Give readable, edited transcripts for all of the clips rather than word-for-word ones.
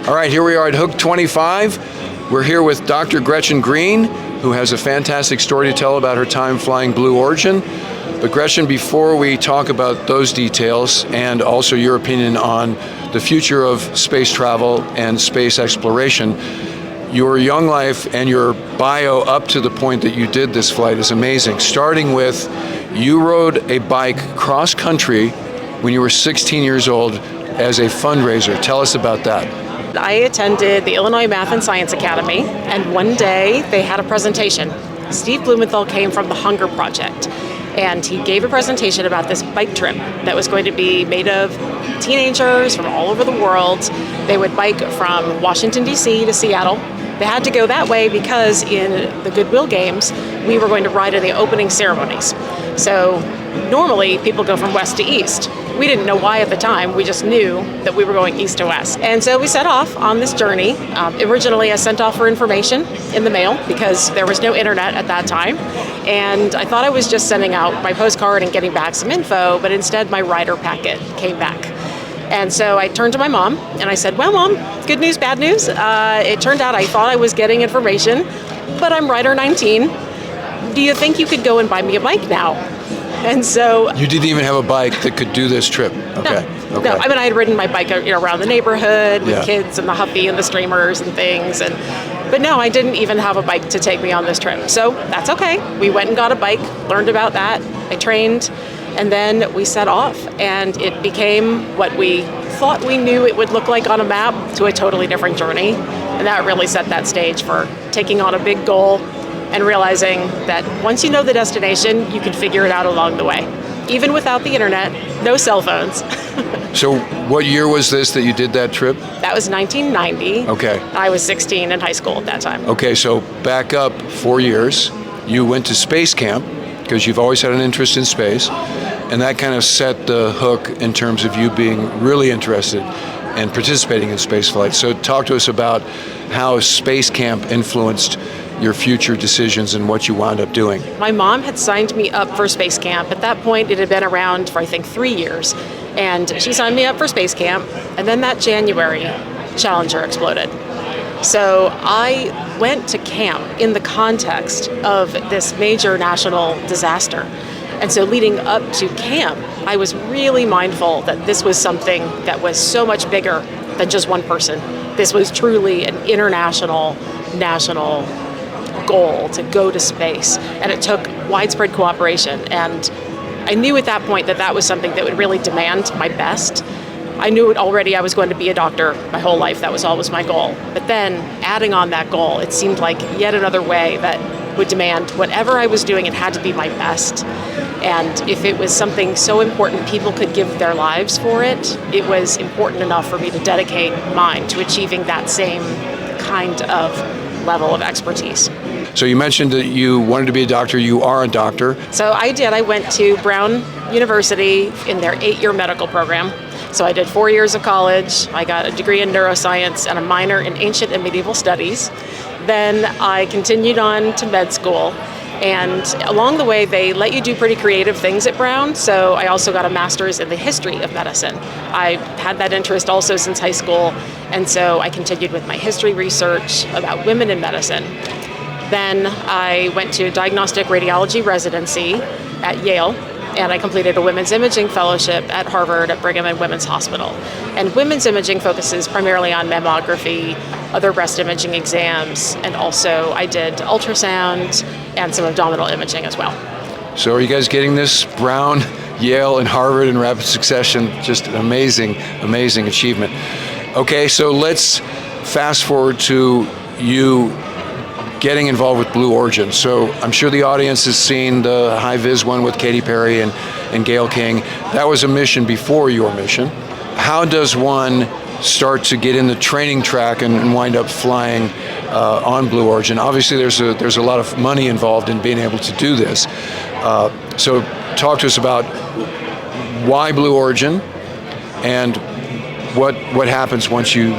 All right, here we are at Hook 25. We're here with Dr. Gretchen Green, who has a fantastic story to tell about her time flying Blue Origin. But Gretchen, before we talk about those details and also your opinion on the future of space travel and space exploration, your young life and your bio up to the point that you did this flight is amazing. Starting with, you rode a bike cross-country when you were 16 years old as a fundraiser. Tell us about that. I attended the Illinois Math and Science Academy, and one day they had a presentation. Steve Blumenthal came from the Hunger Project, and he gave a presentation about this bike trip that was going to be made of teenagers from all over the world. They would bike from Washington, D.C. to Seattle. They had to go that way because in the Goodwill Games, we were going to ride in the opening ceremonies. So normally people go from west to east. We didn't know why at the time, we just knew that we were going east to west. And so we set off on this journey. Originally I sent off for information in the mail because there was no internet at that time. And I thought I was just sending out my postcard and getting back some info, but instead my rider packet came back. And so I turned to my mom and I said, well, Mom, good news, bad news. It turned out I thought I was getting information, but I'm rider 19. Do you think you could go and buy me a bike now? And so you didn't even have a bike that could do this trip. Okay. No. I mean, I had ridden my bike around the neighborhood with Yeah. kids and the Huffy and the streamers and things. But no, I didn't even have a bike to take me on this trip. So that's okay. We went and got a bike, learned about that. I trained, and then we set off. And it became what we thought we knew it would look like on a map to a totally different journey. And that really set that stage for taking on a big goal and realizing that once you know the destination, you can figure it out along the way. Even without the internet, no cell phones. So what year was this that you did that trip? That was 1990. Okay. I was 16 in high school at that time. Okay, so back up 4 years. You went to space camp because you've always had an interest in space, and that kind of set the hook in terms of you being really interested and participating in space flight. So talk to us about how space camp influenced your future decisions and what you wound up doing. My mom had signed me up for space camp. At that point, it had been around for, I think, 3 years. And she signed me up for space camp. And then that January, Challenger exploded. So I went to camp in the context of this major national disaster. And so leading up to camp, I was really mindful that this was something that was so much bigger than just one person. This was truly an international, national goal to go to space, and it took widespread cooperation. And I knew at that point that that was something that would really demand my best. I knew it already. I was going to be a doctor my whole life. That was always my goal. But then adding on that goal, it seemed like yet another way that would demand whatever I was doing, it had to be my best. And if it was something so important people could give their lives for it, it was important enough for me to dedicate mine to achieving that same kind of level of expertise. So you mentioned that you wanted to be a doctor. You are a doctor. So I did. I went to Brown University in their 8-year medical program. So I did 4 years of college. I got a degree in neuroscience and a minor in ancient and medieval studies. Then I continued on to med school. And along the way, they let you do pretty creative things at Brown. So I also got a master's in the history of medicine. I had that interest also since high school. And so I continued with my history research about women in medicine. Then I went to a diagnostic radiology residency at Yale, and I completed a women's imaging fellowship at Harvard at Brigham and Women's Hospital. And women's imaging focuses primarily on mammography, other breast imaging exams, and also I did ultrasound and some abdominal imaging as well. So are you guys getting this? Brown, Yale, and Harvard in rapid succession. Just an amazing, amazing achievement. Okay, so let's fast forward to you getting involved with Blue Origin. So I'm sure the audience has seen the high-vis one with Katy Perry and Gayle King. That was a mission before your mission. How does one start to get in the training track and wind up flying on Blue Origin? Obviously, there's a lot of money involved in being able to do this. So talk to us about why Blue Origin and what happens once you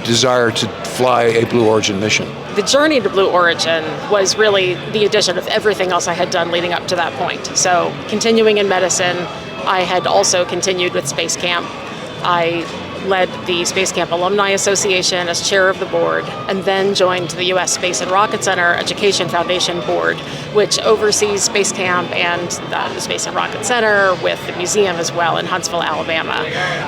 desire to fly a Blue Origin mission. The journey to Blue Origin was really the addition of everything else I had done leading up to that point. So continuing in medicine, I had also continued with space camp. I led the Space Camp Alumni Association as chair of the board, and then joined the U.S. Space and Rocket Center Education Foundation Board, which oversees Space Camp and the Space and Rocket Center with the museum as well in Huntsville, Alabama.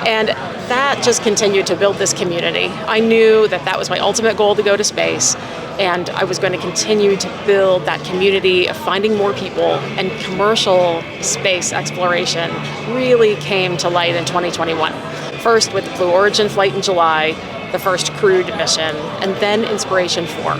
And that just continued to build this community. I knew that that was my ultimate goal, to go to space, and I was going to continue to build that community of finding more people, and commercial space exploration really came to light in 2021. First with the Blue Origin flight in July, the first crewed mission, and then Inspiration 4.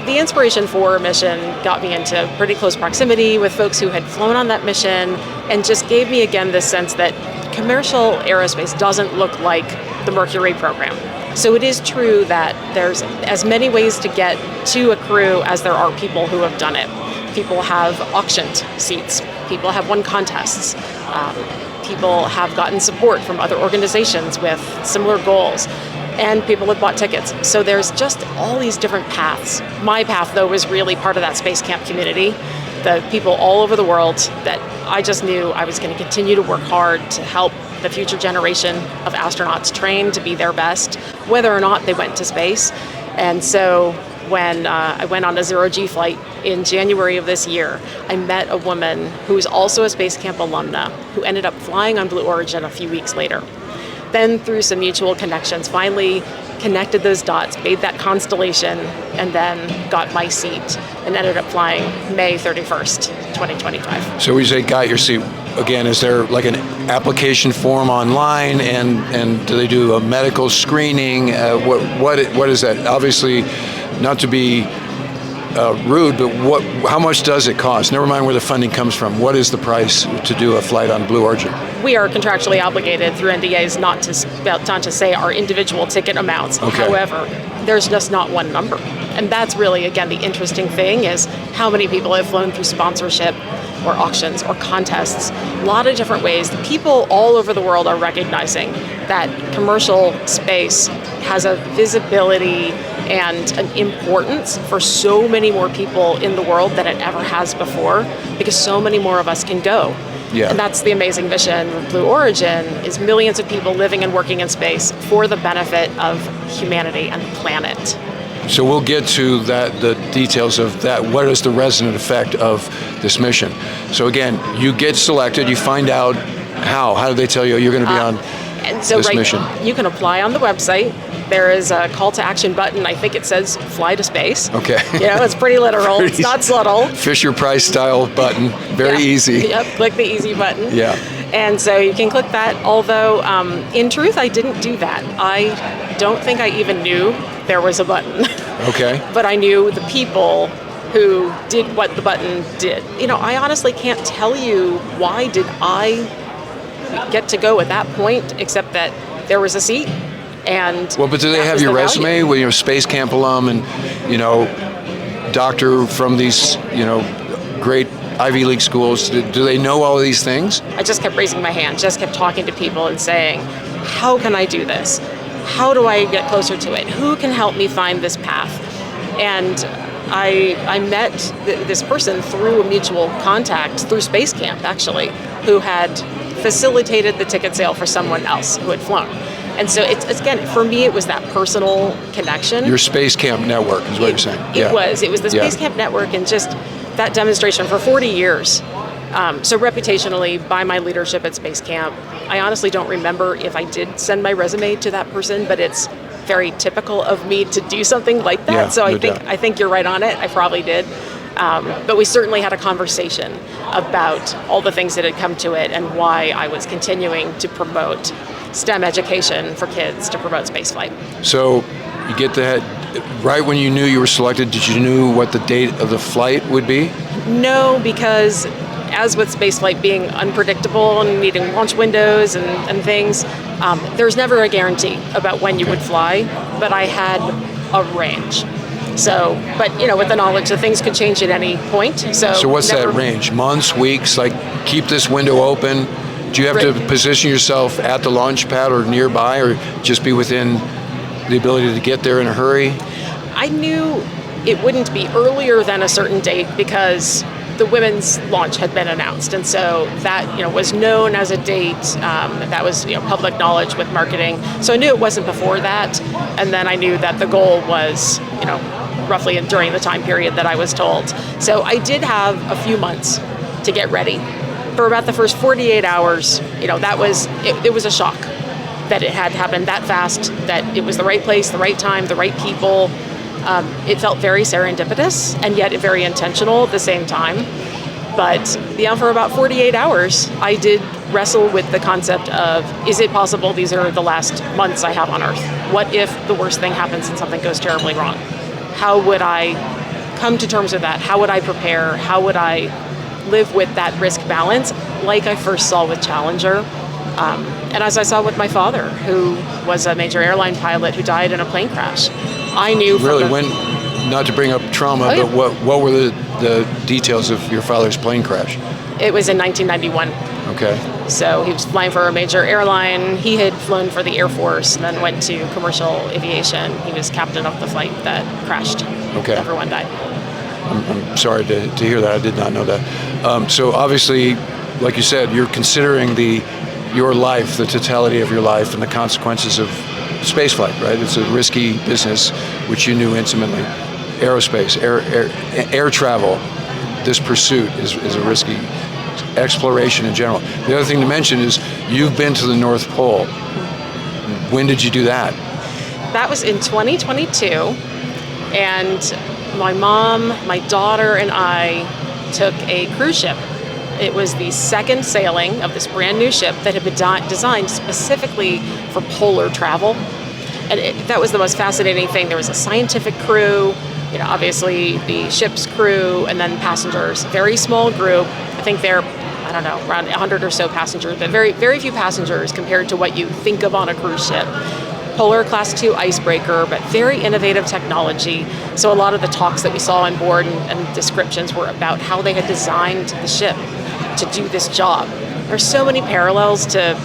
The Inspiration 4 mission got me into pretty close proximity with folks who had flown on that mission, and just gave me again this sense that commercial aerospace doesn't look like the Mercury program. So it is true that there's as many ways to get to a crew as there are people who have done it. People have auctioned seats, people have won contests, people have gotten support from other organizations with similar goals, and people have bought tickets. So there's just all these different paths. My path, though, was really part of that Space Camp community, the people all over the world that I just knew I was going to continue to work hard to help the future generation of astronauts train to be their best, whether or not they went to space. And so when I went on a zero-G flight in January of this year, I met a woman who was also a Space Camp alumna who ended up flying on Blue Origin a few weeks later. Then through some mutual connections, finally connected those dots, made that constellation, and then got my seat and ended up flying May 31st, 2025. So when you say got your seat, again, is there like an application form online, and do they do a medical screening? What is that? Obviously, not to be rude, but how much does it cost? Never mind where the funding comes from. What is the price to do a flight on Blue Origin? We are contractually obligated through NDAs not to say our individual ticket amounts. Okay. However, there's just not one number. And that's really, again, the interesting thing is how many people have flown through sponsorship or auctions or contests. A lot of different ways. The people all over the world are recognizing that commercial space has a visibility and an importance for so many more people in the world than it ever has before, because so many more of us can go. Yeah. And that's the amazing mission of Blue Origin, is millions of people living and working in space for the benefit of humanity and the planet. So we'll get to that, the details of that. What is the resonant effect of this mission? So again, you get selected, you find out how do they tell you you're going to be on and so this mission? You can apply on the website. There is a call to action button. I think it says fly to space. Okay. It's pretty literal. It's not subtle. Fisher Price style button. Very easy. Yep, click the easy button. Yeah. And so you can click that, although in truth, I didn't do that. I don't think I even knew there was a button. Okay. But I knew the people who did what the button did. I honestly can't tell you why did I get to go at that point, except that there was a seat. And but do they have your resume with your Space Camp alum and doctor from these great Ivy League schools? Do they know all of these things? I just kept raising my hand, just kept talking to people and saying, how can I do this? How do I get closer to it? Who can help me find this path? And I met this person through a mutual contact, through Space Camp actually, who had facilitated the ticket sale for someone else who had flown. And so it's again, for me, it was that personal connection. Your Space Camp network is what you're saying. It was the Space Camp network, and just that demonstration for 40 years. So reputationally, by my leadership at Space Camp, I honestly don't remember if I did send my resume to that person, but it's very typical of me to do something like that. Yeah, so no I think you're right on it. I probably did. But we certainly had a conversation about all the things that had come to it and why I was continuing to promote STEM education for kids, to promote spaceflight. So you get that right when you knew you were selected. Did you know what the date of the flight would be? No, because as with spaceflight being unpredictable and needing launch windows and things, there's never a guarantee about when you would fly, but I had a range. So, but with the knowledge that things could change at any point. So what's that range? Months, weeks? Like, keep this window open? Do you have to position yourself at the launch pad or nearby, or just be within the ability to get there in a hurry? I knew it wouldn't be earlier than a certain date because the women's launch had been announced, and so that was known as a date. That was public knowledge with marketing. So I knew it wasn't before that, and then I knew that the goal was roughly during the time period that I was told. So I did have a few months to get ready. For about the first 48 hours, that was it was a shock that it had happened that fast, that it was the right place, the right time, the right people. It felt very serendipitous and yet very intentional at the same time. But for about 48 hours, I did wrestle with the concept of, is it possible these are the last months I have on Earth? What if the worst thing happens and something goes terribly wrong? How would I come to terms with that? How would I prepare? How would I live with that risk balance like I first saw with Challenger? And as I saw with my father, who was a major airline pilot who died in a plane crash. I knew not to bring up trauma, but what were the details of your father's plane crash? It was in 1991. Okay. So he was flying for a major airline. He had flown for the Air Force and then went to commercial aviation. He was captain of the flight that crashed. Okay. Everyone died. I'm sorry to hear that. I did not know that. So obviously, like you said, you're considering your life, the totality of your life, and the consequences of spaceflight, right? It's a risky business, which you knew intimately. Aerospace, air travel, this pursuit is a risky exploration in general. The other thing to mention is you've been to the North Pole. When did you do that? That was in 2022, and my mom, my daughter, and I took a cruise ship. It was the second sailing of this brand new ship that had been designed specifically for polar travel. And that was the most fascinating thing. There was a scientific crew, obviously the ship's crew, and then passengers. Very small group. I think they're, around 100 or so passengers, but very, very few passengers compared to what you think of on a cruise ship. Polar Class 2 icebreaker, but very innovative technology. So a lot of the talks that we saw on board and descriptions were about how they had designed the ship to do this job. There's so many parallels to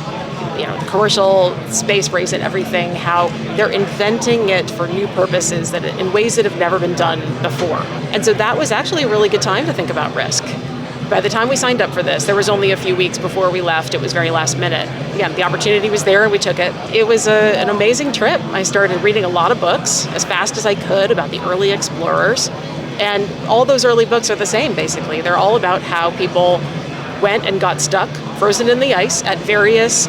the commercial space race and everything, how they're inventing it for new purposes that in ways that have never been done before. And so that was actually a really good time to think about risk. By the time we signed up for this, there was only a few weeks before we left. It was very last minute. Again, the opportunity was there and we took it. It was an amazing trip. I started reading a lot of books as fast as I could about the early explorers. And all those early books are the same, basically. They're all about how people went and got stuck, frozen in the ice at various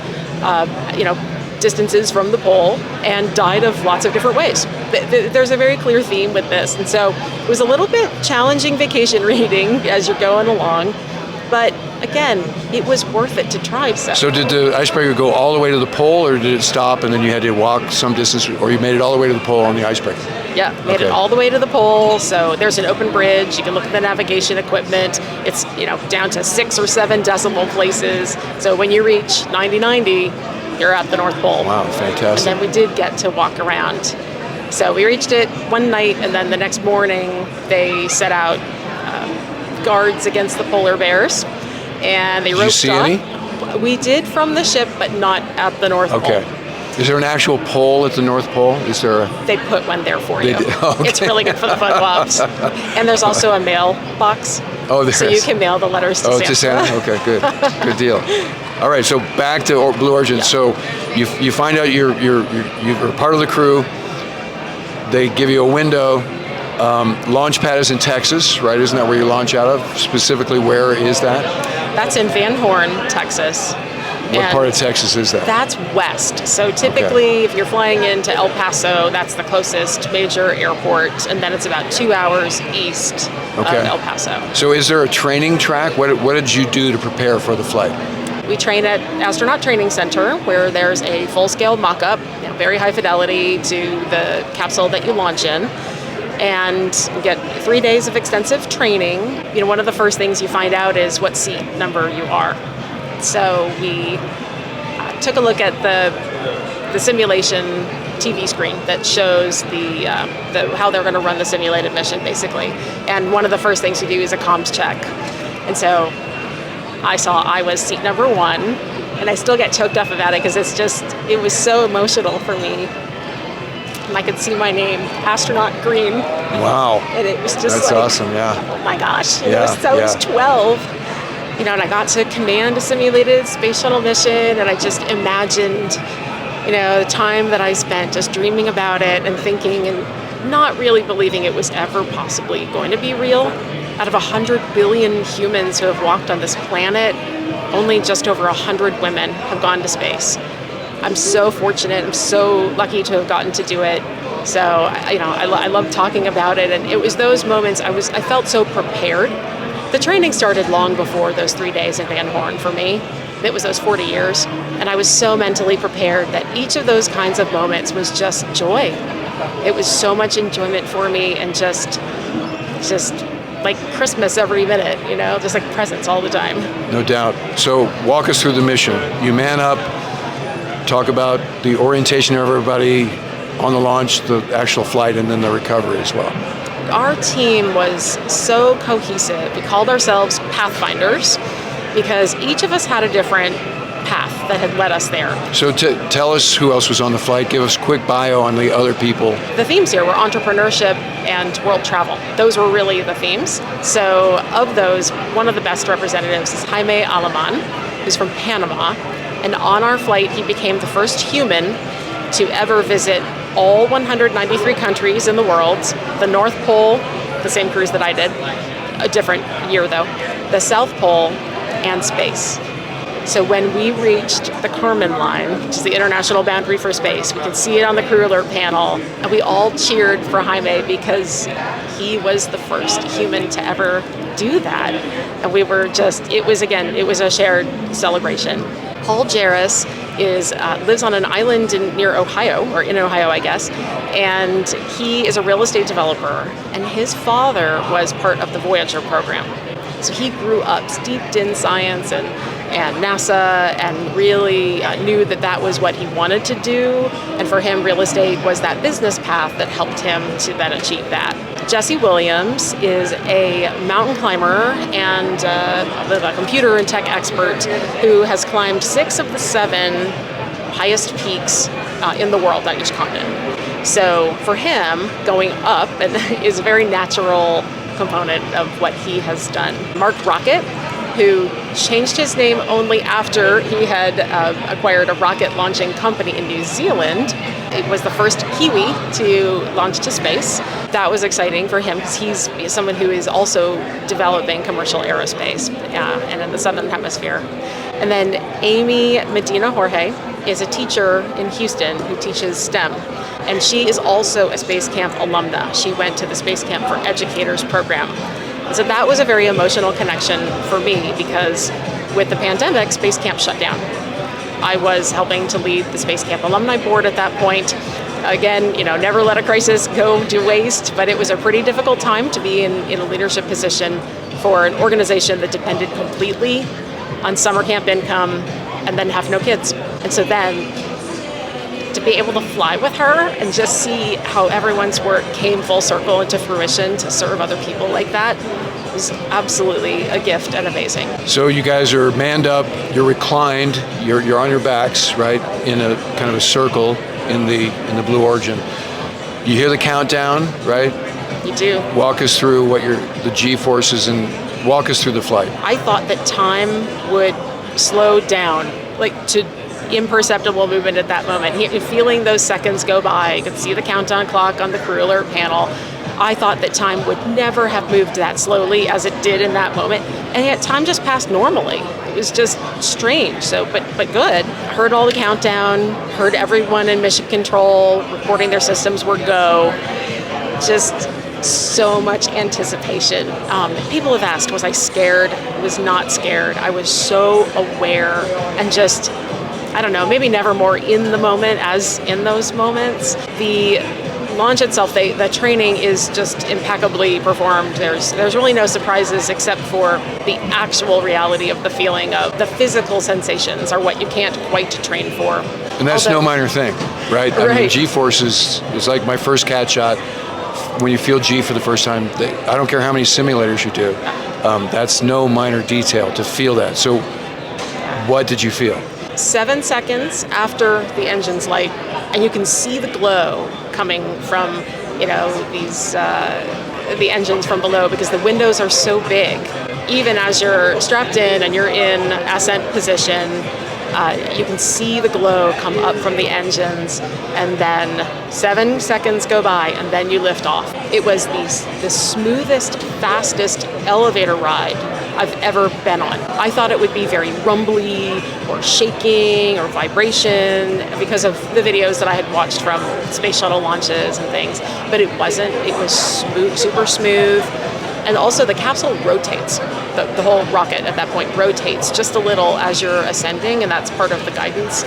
distances from the pole and died of lots of different ways. There's a very clear theme with this. And so it was a little bit challenging vacation reading as you're going along. But again, it was worth it to try. So did the icebreaker go all the way to the pole, or did it stop and then you had to walk some distance, or you made it all the way to the pole on the icebreaker? Yeah, made it all the way to the pole. So there's an open bridge. You can look at the navigation equipment. It's down to 6 or 7 decimal places. So when you reach 9090, you're at the North Pole. Wow, fantastic. And then we did get to walk around. So we reached it one night, and then the next morning they set out guards against the polar bears, and they roped off. Did you see any? We did from the ship, but not at the North Pole. Okay. Is there an actual pole at the North Pole? Is there They put one there for you. Okay. It's really good for the photo-ops. And there's also a mail box. Oh, there so is. You can mail the letters to Santa. To Santa? Okay, good deal. All right, so back to Blue Origin. Yeah. So you find out you're part of the crew. They give you a window. Launch pad is in Texas, right? Isn't that where you launch out of? Specifically, where is that? That's in Van Horn, Texas. What part of Texas is that? That's west. So typically, if you're flying into El Paso, that's the closest major airport, and then it's about 2 hours east of El Paso. So is there a training track? What did you do to prepare for the flight? We train at Astronaut Training Center, where there's a full-scale mock-up, very high fidelity to the capsule that you launch in, and you get 3 days of extensive training. One of the first things you find out is what seat number you are. So we took a look at the simulation TV screen that shows how they're going to run the simulated mission, basically. And one of the first things we do is a comms check. And so I was seat number 1, and I still get choked up about it because it was so emotional for me. and I could see my name, Astronaut Green. Wow. And it was just That's like, awesome, yeah. oh my gosh. Yeah, I was 12. And I got to command a simulated space shuttle mission, and I just imagined, the time that I spent just dreaming about it and thinking and not really believing it was ever possibly going to be real. Out of 100 billion humans who have walked on this planet, only just over 100 women have gone to space. I'm so fortunate. I'm so lucky to have gotten to do it. So, I love talking about it. And it was those moments I felt so prepared. The training started long before those 3 days in Van Horn for me. It was those 40 years. And I was so mentally prepared that each of those kinds of moments was just joy. It was so much enjoyment for me, and just like Christmas every minute, just like presents all the time. No doubt. So walk us through the mission. You man up, talk about the orientation of everybody on the launch, the actual flight, and then the recovery as well. Our team was so cohesive. We called ourselves Pathfinders because each of us had a different path that had led us there. So tell us who else was on the flight. Give us a quick bio on the other people. The themes here were entrepreneurship and world travel. Those were really the themes. So of those, one of the best representatives is Jaime Aleman, who's from Panama. And on our flight, he became the first human to ever visit all 193 countries in the world, the North Pole, the same cruise that I did, a different year though, the South Pole, and space. So when we reached the Kármán line, which is the international boundary for space, we could see it on the crew alert panel, and we all cheered for Jaime because he was the first human to ever do that. And we were it was a shared celebration. Paul Jarris lives on an island near Ohio, or in Ohio, I guess, and he is a real estate developer, and his father was part of the Voyager program. So he grew up steeped in science and NASA, and really knew that was what he wanted to do. And for him, real estate was that business path that helped him to then achieve that. Jesse Williams is a mountain climber and a computer and tech expert who has climbed 6 of the 7 highest peaks in the world on each continent. So for him, going up is a very natural component of what he has done. Mark Rocket, who changed his name only after he had acquired a rocket launching company in New Zealand. It was the first Kiwi to launch to space. That was exciting for him because he's someone who is also developing commercial aerospace and in the Southern Hemisphere. And then Amy Medina Jorge is a teacher in Houston who teaches STEM. And she is also a Space Camp alumna. She went to the Space Camp for Educators program. So that was a very emotional connection for me because with the pandemic, Space Camp shut down. I was helping to lead the Space Camp Alumni Board at that point. Again, never let a crisis go to waste, but it was a pretty difficult time to be in a leadership position for an organization that depended completely on summer camp income and then have no kids. And so then to be able to fly with her and just see how everyone's work came full circle into fruition to serve other people like that was absolutely a gift and amazing. So you guys are manned up, you're reclined, you're on your backs, right, in a kind of a circle in the Blue Origin. You hear the countdown, right? You do. Walk us through the G-forces and walk us through the flight. I thought that time would slow down, like to imperceptible movement at that moment. Feeling those seconds go by, you could see the countdown clock on the crew alert panel. I thought that time would never have moved that slowly as it did in that moment, and yet time just passed normally. It was just strange, but good. Heard all the countdown, heard everyone in mission control reporting their systems were go. Just so much anticipation. People have asked, was I scared? I was not scared. I was so aware and just, I don't know, maybe never more in the moment as in those moments. The launch itself, the training is just impeccably performed. There's really no surprises except for the actual reality of the feeling of the physical sensations are what you can't quite train for. And that's no minor thing, right? I mean, G-forces is like my first cat shot. When you feel G for the first time, I don't care how many simulators you do, that's no minor detail to feel that. So what did you feel? 7 seconds after the engines light, and you can see the glow coming from, these the engines from below, because the windows are so big. Even as you're strapped in and you're in ascent position, you can see the glow come up from the engines, and then 7 seconds go by, and then you lift off. It was the smoothest, fastest elevator ride I've ever been on. I thought it would be very rumbly or shaking or vibration because of the videos that I had watched from space shuttle launches and things, but it wasn't. It was smooth, super smooth. And also the capsule rotates. The whole rocket at that point rotates just a little as you're ascending, and that's part of the guidance.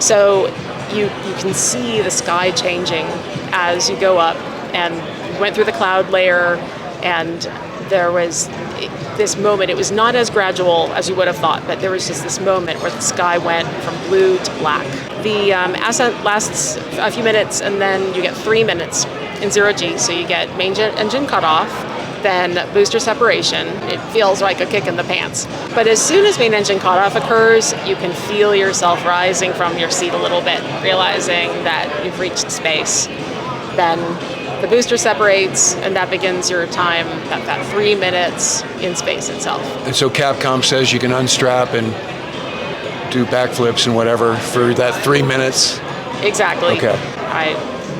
So you can see the sky changing as you go up, and you went through the cloud layer, and there was this moment. It was not as gradual as you would have thought, but there was just this moment where the sky went from blue to black. The ascent lasts a few minutes, and then you get 3 minutes in 0G. So you get main engine cutoff, then booster separation. It feels like a kick in the pants. But as soon as main engine cutoff occurs, you can feel yourself rising from your seat a little bit, realizing that you've reached space. Then the booster separates, and that begins your time, that 3 minutes in space itself. And so Capcom says you can unstrap and do backflips and whatever for that 3 minutes? Exactly. Okay. I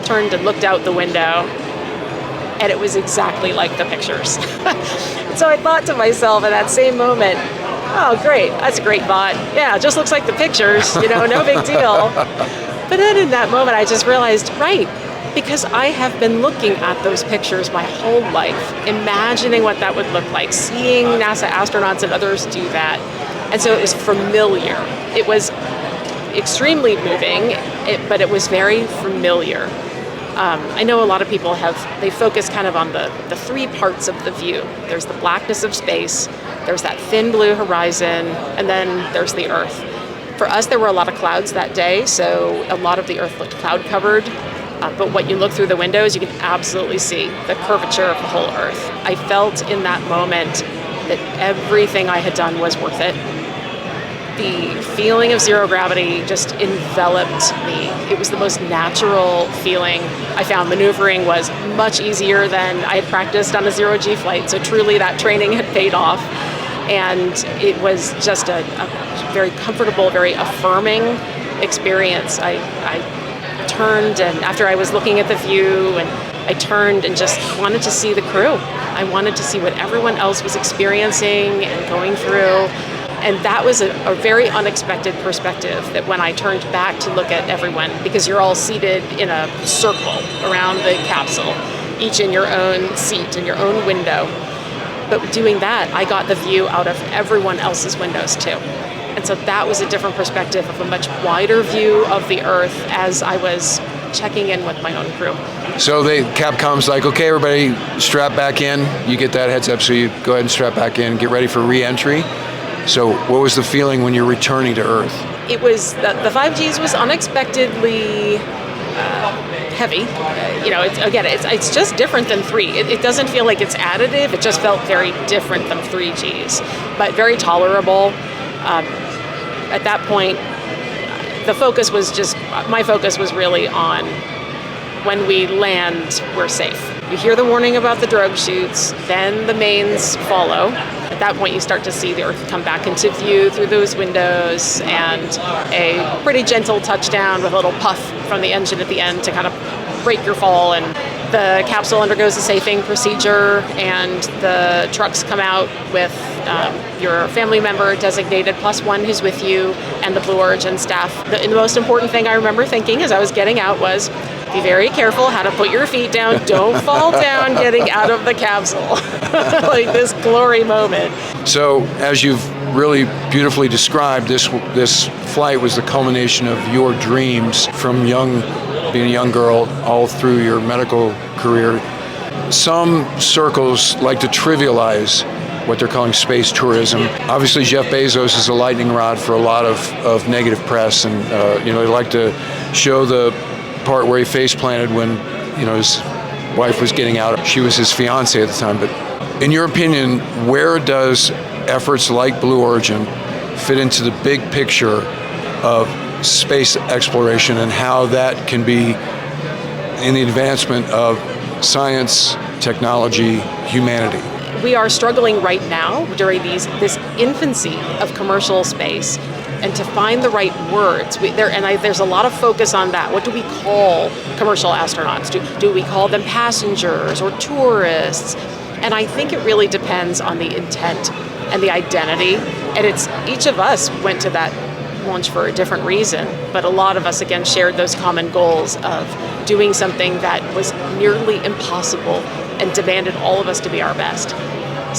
turned and looked out the window, and it was exactly like the pictures. So I thought to myself in that same moment, oh, great, that's a great thought. Yeah, it just looks like the pictures, no big deal. But then in that moment, I just realized, right, because I have been looking at those pictures my whole life, imagining what that would look like, seeing NASA astronauts and others do that. And so it was familiar. It was extremely moving, but it was very familiar. I know a lot of people they focus kind of on the 3 parts of the view. There's the blackness of space, there's that thin blue horizon, and then there's the Earth. For us, there were a lot of clouds that day, so a lot of the Earth looked cloud covered. But when you look through the windows, you can absolutely see the curvature of the whole Earth. I felt in that moment that everything I had done was worth it. The feeling of zero gravity just enveloped me. It was the most natural feeling. I found maneuvering was much easier than I had practiced on a 0G flight, so truly that training had paid off. And it was just a very comfortable, very affirming experience. I turned, and after I was looking at the view, and I turned and just wanted to see the crew. I wanted to see what everyone else was experiencing and going through. And that was a very unexpected perspective, that when I turned back to look at everyone, because you're all seated in a circle around the capsule, each in your own seat, in your own window. But doing that, I got the view out of everyone else's windows too. And so that was a different perspective of a much wider view of the Earth as I was checking in with my own crew. So Capcom's like, okay, everybody strap back in. You get that heads up, so you go ahead and strap back in, get ready for re-entry. So what was the feeling when you're returning to Earth? It was, the 5Gs was unexpectedly heavy. It's just different than 3. It doesn't feel like it's additive. It just felt very different than 3Gs, but very tolerable. At that point, my focus was really on when we land, we're safe. You hear the warning about the drogue chutes, then the mains follow. At that point, you start to see the Earth come back into view through those windows, and a pretty gentle touchdown with a little puff from the engine at the end to kind of break your fall. And the capsule undergoes a safing procedure, and the trucks come out with your family member designated +1 who's with you, and the Blue Origin staff. The most important thing I remember thinking as I was getting out was, be very careful how to put your feet down. Don't fall down getting out of the capsule. Like this glory moment. So as you've really beautifully described, this flight was the culmination of your dreams from being a young girl all through your medical career. Some circles like to trivialize what they're calling space tourism. Obviously, Jeff Bezos is a lightning rod for a lot of negative press, and they like to show the part where he face planted when his wife was getting out. She was his fiance at the time. But in your opinion, where does efforts like Blue Origin fit into the big picture of space exploration, and how that can be in the advancement of science, technology, humanity. We are struggling right now during this infancy of commercial space, and to find the right words. There's a lot of focus on that. What do we call commercial astronauts? Do we call them passengers or tourists? And I think it really depends on the intent and the identity. And it's each of us went to that launch for a different reason, but a lot of us again shared those common goals of doing something that was nearly impossible and demanded all of us to be our best.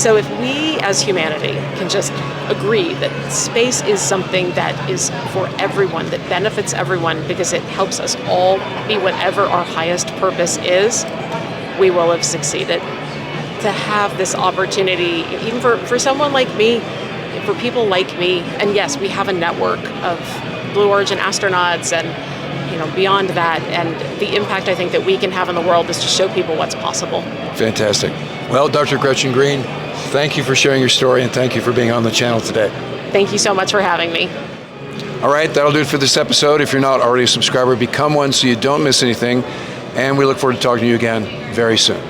So if we as humanity can just agree that space is something that is for everyone, that benefits everyone because it helps us all be whatever our highest purpose is, we will have succeeded. To have this opportunity, even for someone like me, for people like me, and yes, we have a network of Blue Origin astronauts and beyond that, and the impact I think that we can have in the world is to show people what's possible. Fantastic. Well, Dr. Gretchen Green, thank you for sharing your story and thank you for being on the channel today. Thank you so much for having me. All right, that'll do it for this episode. If you're not already a subscriber, become one so you don't miss anything. And we look forward to talking to you again very soon.